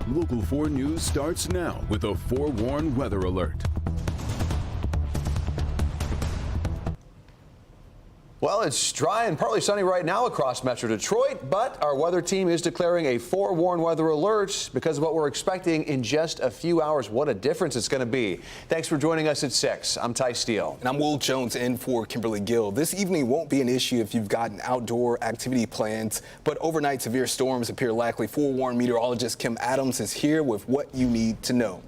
Local 4 News starts now with a forewarned weather alert. Well, it's dry and partly sunny right now across Metro Detroit, but our weather team is declaring a forewarned weather alert because of what we're expecting in just a few hours. What a difference it's going to be. Thanks for joining us at 6. I'm Ty Steele. And I'm Will Jones in for Kimberly Gill. This evening won't be an issue if you've got an outdoor activity plans, but overnight severe storms appear likely. Forewarned meteorologist Kim Adams is here with what you need to know.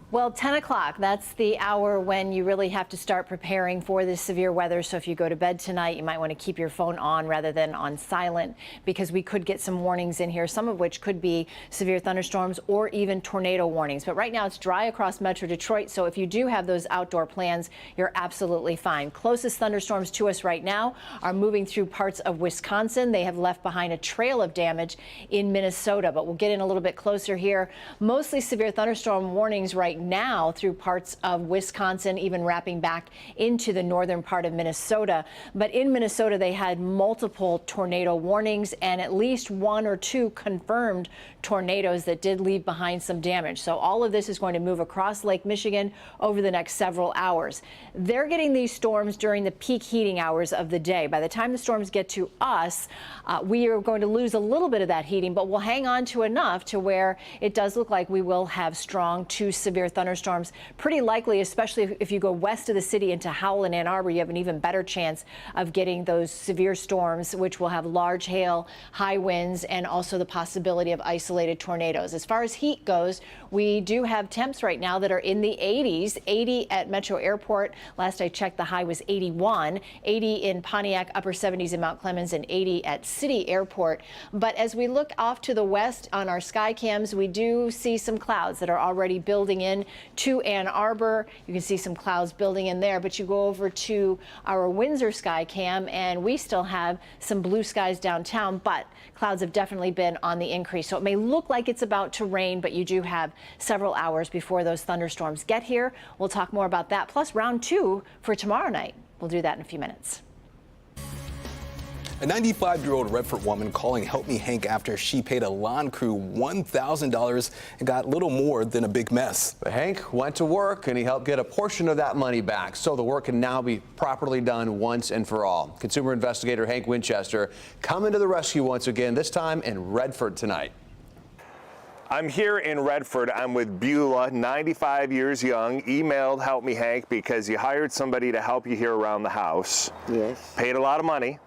Well, 10 o'clock, that's the hour when you really have to start preparing for this severe weather. So if you go to bed tonight, you might want to keep your phone on rather than on silent, because we could get some warnings in here, some of which could be severe thunderstorms or even tornado warnings. But right now it's dry across Metro Detroit. So if you do have those outdoor plans, you're absolutely fine. Closest thunderstorms to us right now are moving through parts of Wisconsin. They have left behind a trail of damage in Minnesota, but we'll get in a little bit closer here. Mostly severe thunderstorm warnings right now through parts of Wisconsin, even wrapping back into the northern part of Minnesota. But in Minnesota, they had multiple tornado warnings and at least 1 or 2 confirmed tornadoes that did leave behind some damage. So all of this is going to move across Lake Michigan over the next several hours. They're getting these storms during the peak heating hours of the day. By the time the storms get to us, we are going to lose a little bit of that heating, but we'll hang on to enough to where it does look like we will have strong to severe thunderstorms. Pretty likely, especially if you go west of the city into Howell and Ann Arbor, you have an even better chance of getting those severe storms, which will have large hail, high winds, and also the possibility of isolated tornadoes. As far as heat goes, we do have temps right now that are in the 80s, 80 at Metro Airport. Last I checked, the high was 81, 80 in Pontiac, upper 70s in Mount Clemens, and 80 at City Airport. But as we look off to the west on our sky cams, we do see some clouds that are already building in to Ann Arbor. You can see some clouds building in there, but you go over to our Windsor sky cam and we still have some blue skies downtown, but clouds have definitely been on the increase. So it may look like it's about to rain, but you do have several hours before those thunderstorms get here. We'll talk more about that, plus round 2 for tomorrow night. We'll do that in a few minutes. A 95-year-old Redford woman calling Help Me Hank after she paid a lawn crew $1,000 and got little more than a big mess. But Hank went to work and he helped get a portion of that money back, so the work can now be properly done once and for all. Consumer investigator Hank Winchester coming to the rescue once again, this time in Redford tonight. I'm here in Redford. I'm with Beulah, 95 years young, emailed Help Me Hank because you hired somebody to help you here around the house. Yes. Paid a lot of money.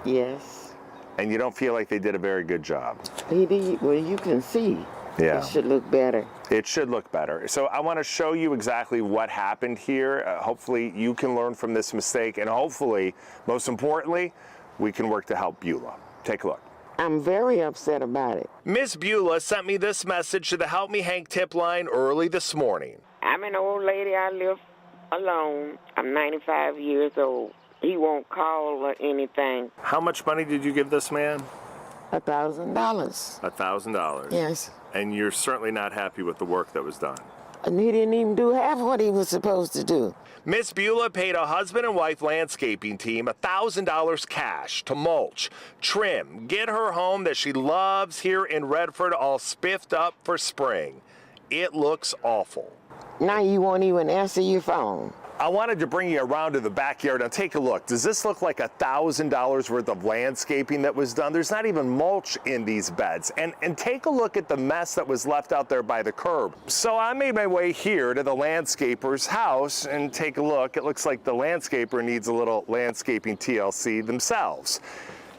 Yes. And you don't feel like they did a very good job. He did. Well, you can see. Yeah. It should look better. It should look better. So I want to show you exactly what happened here. Hopefully you can learn from this mistake, and hopefully, most importantly, we can work to help Beulah. Take a look. I'm very upset about it. Miss Beulah sent me this message to the Help Me Hank tip line early this morning. I'm an old lady. I live alone. I'm 95 years old. He won't call or anything. How much money did you give this man? $1,000. $1,000. Yes. And you're certainly not happy with the work that was done. And he didn't even do half what he was supposed to do. Miss Beulah paid a husband and wife landscaping team $1,000 cash to mulch, trim, get her home that she loves here in Redford all spiffed up for spring. It looks awful. Now you won't even answer your phone. I wanted to bring you around to the backyard and take a look. Does this look like $1,000 worth of landscaping that was done? There's not even mulch in these beds. And take a look at the mess that was left out there by the curb. So I made my way here to the landscaper's house and take a look. It looks like the landscaper needs a little landscaping TLC themselves.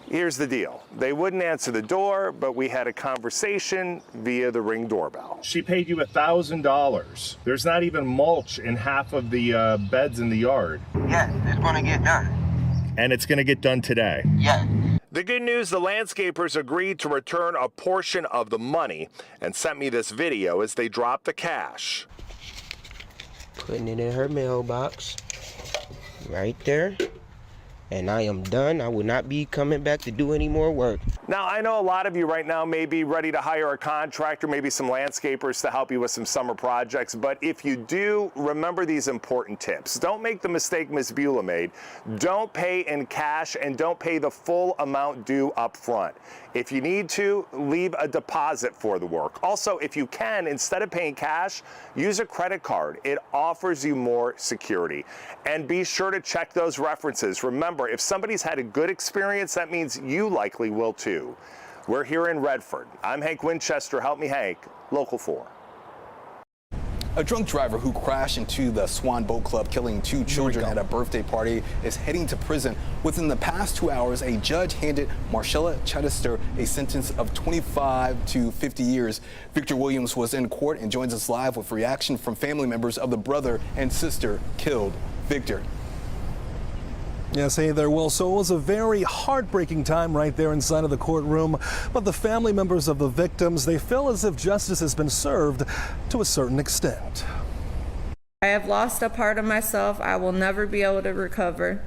Here's the deal. They wouldn't answer the door, but we had a conversation via the Ring doorbell. She paid you $1,000. There's not even mulch in half of the beds in the yard. Yes, it's gonna get done. And it's gonna get done today. Yes. The good news, the landscapers agreed to return a portion of the money and sent me this video as they dropped the cash. Putting it in her mailbox. Right there. And I am done. I will not be coming back to do any more work. Now, I know a lot of you right now may be ready to hire a contractor, maybe some landscapers to help you with some summer projects, but if you do, remember these important tips. Don't make the mistake Ms. Beulah made. Don't pay in cash and don't pay the full amount due up front. If you need to, leave a deposit for the work. Also, if you can, instead of paying cash, use a credit card. It offers you more security. And be sure to check those references. Remember, if somebody's had a good experience, that means you likely will too. We're here in Redford. I'm Hank Winchester. Help me, Hank. Local 4. A drunk driver who crashed into the Swan Boat Club, killing 2 children at a birthday party, is heading to prison. Within the past 2 hours, a judge handed Marcella Chittister a sentence of 25 to 50 years. Victor Williams was in court and joins us live with reaction from family members of the brother and sister killed. Victor. Yes, hey there, Will. So it was a very heartbreaking time right there inside of the courtroom. But the family members of the victims, they feel as if justice has been served to a certain extent. I have lost a part of myself I will never be able to recover.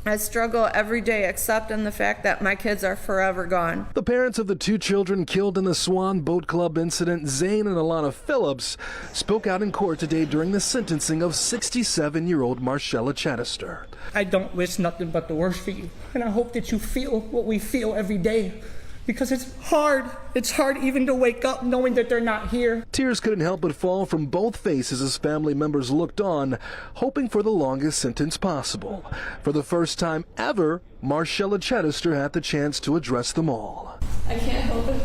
I struggle every day accepting the fact that my kids are forever gone. The parents of the 2 children killed in the Swan Boat Club incident, Zane and Alana Phillips, spoke out in court today during the sentencing of 67-year-old Marcella Chittister. I don't wish nothing but the worst for you, and I hope that you feel what we feel every day, because it's hard. It's hard even to wake up knowing that they're not here. Tears couldn't help but fall from both faces as family members looked on, hoping for the longest sentence possible. For the first time ever, Marcella Chittister had the chance to address them all. I can't help it.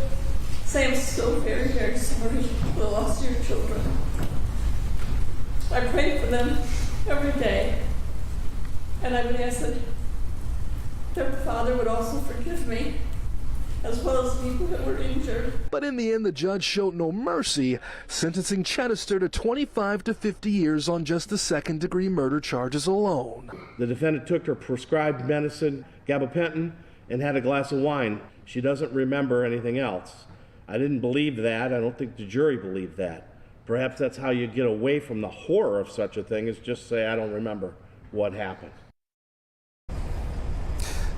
Say I'm so very, very sorry for the loss of your children. I pray for them every day. And I would ask that their father would also forgive me, as well as people that were injured. But in the end, the judge showed no mercy, sentencing Chittister to 25 to 50 years on just the second-degree murder charges alone. The defendant took her prescribed medicine, gabapentin, and had a glass of wine. She doesn't remember anything else. I didn't believe that. I don't think the jury believed that. Perhaps that's how you get away from the horror of such a thing, is just say, I don't remember what happened.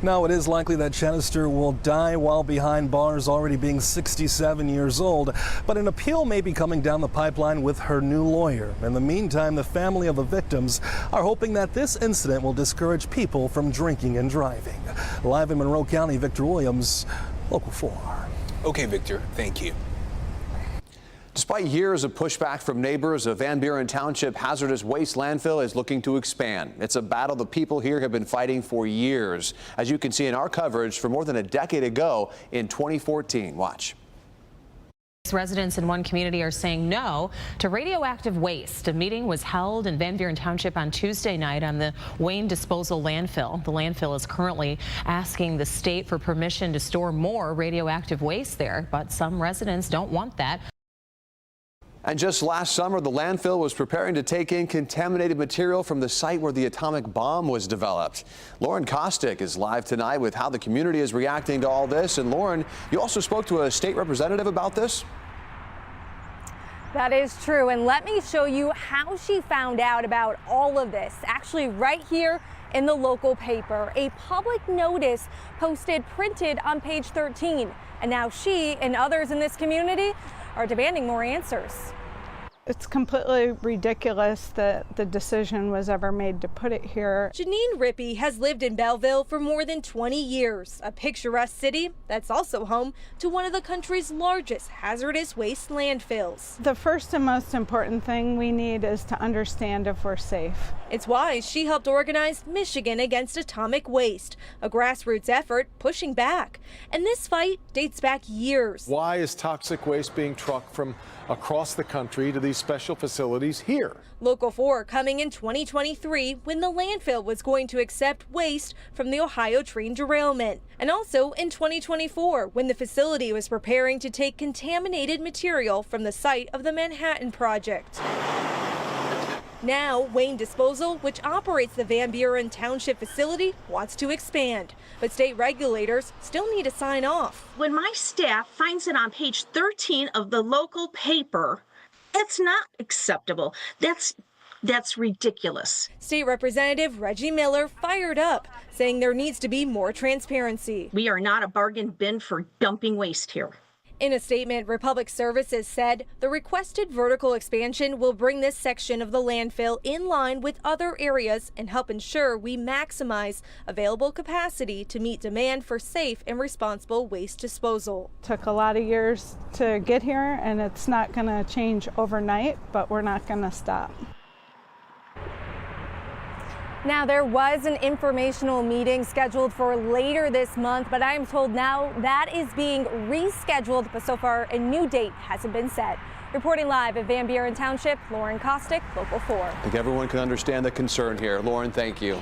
Now, it is likely that Chittister will die while behind bars, already being 67 years old. But an appeal may be coming down the pipeline with her new lawyer. In the meantime, the family of the victims are hoping that this incident will discourage people from drinking and driving. Live in Monroe County, Victor Williams, Local 4. Okay, Victor, thank you. Despite years of pushback from neighbors, a Van Buren Township hazardous waste landfill is looking to expand. It's a battle the people here have been fighting for years, as you can see in our coverage from more than a decade ago in 2014. Watch. Residents in one community are saying no to radioactive waste. A meeting was held in Van Buren Township on Tuesday night on the Wayne Disposal Landfill. The landfill is currently asking the state for permission to store more radioactive waste there, but some residents don't want that. And just last summer, the landfill was preparing to take in contaminated material from the site where the atomic bomb was developed. Lauren Kostick is live tonight with how the community is reacting to all this. And Lauren, you also spoke to a state representative about this? That is true. And let me show you how she found out about all of this. Actually, right here in the local paper, a public notice posted printed on page 13. And now she and others in this community are demanding more answers. It's completely ridiculous that the decision was ever made to put it here. Janine Rippey has lived in Belleville for more than 20 years, a picturesque city that's also home to one of the country's largest hazardous waste landfills. The first and most important thing we need is to understand if we're safe. It's why she helped organize Michigan Against Atomic Waste, a grassroots effort pushing back. And this fight dates back years. Why is toxic waste being trucked from across the country to these special facilities here? Local 4 coming in 2023 when the landfill was going to accept waste from the Ohio train derailment. And also in 2024 when the facility was preparing to take contaminated material from the site of the Manhattan Project. Now, Wayne Disposal, which operates the Van Buren Township facility, wants to expand. But state regulators still need to sign off. When my staff finds it on page 13 of the local paper, it's not acceptable. That's ridiculous. State Representative Reggie Miller fired up, saying there needs to be more transparency. We are not a bargain bin for dumping waste here. In a statement, Republic Services said the requested vertical expansion will bring this section of the landfill in line with other areas and help ensure we maximize available capacity to meet demand for safe and responsible waste disposal. Took a lot of years to get here, and it's not going to change overnight, but we're not going to stop. Now, there was an informational meeting scheduled for later this month, but I am told now that is being rescheduled, but so far a new date hasn't been set. Reporting live at Van Buren Township, Lauren Kostick, Local 4. I think everyone can understand the concern here. Lauren, thank you.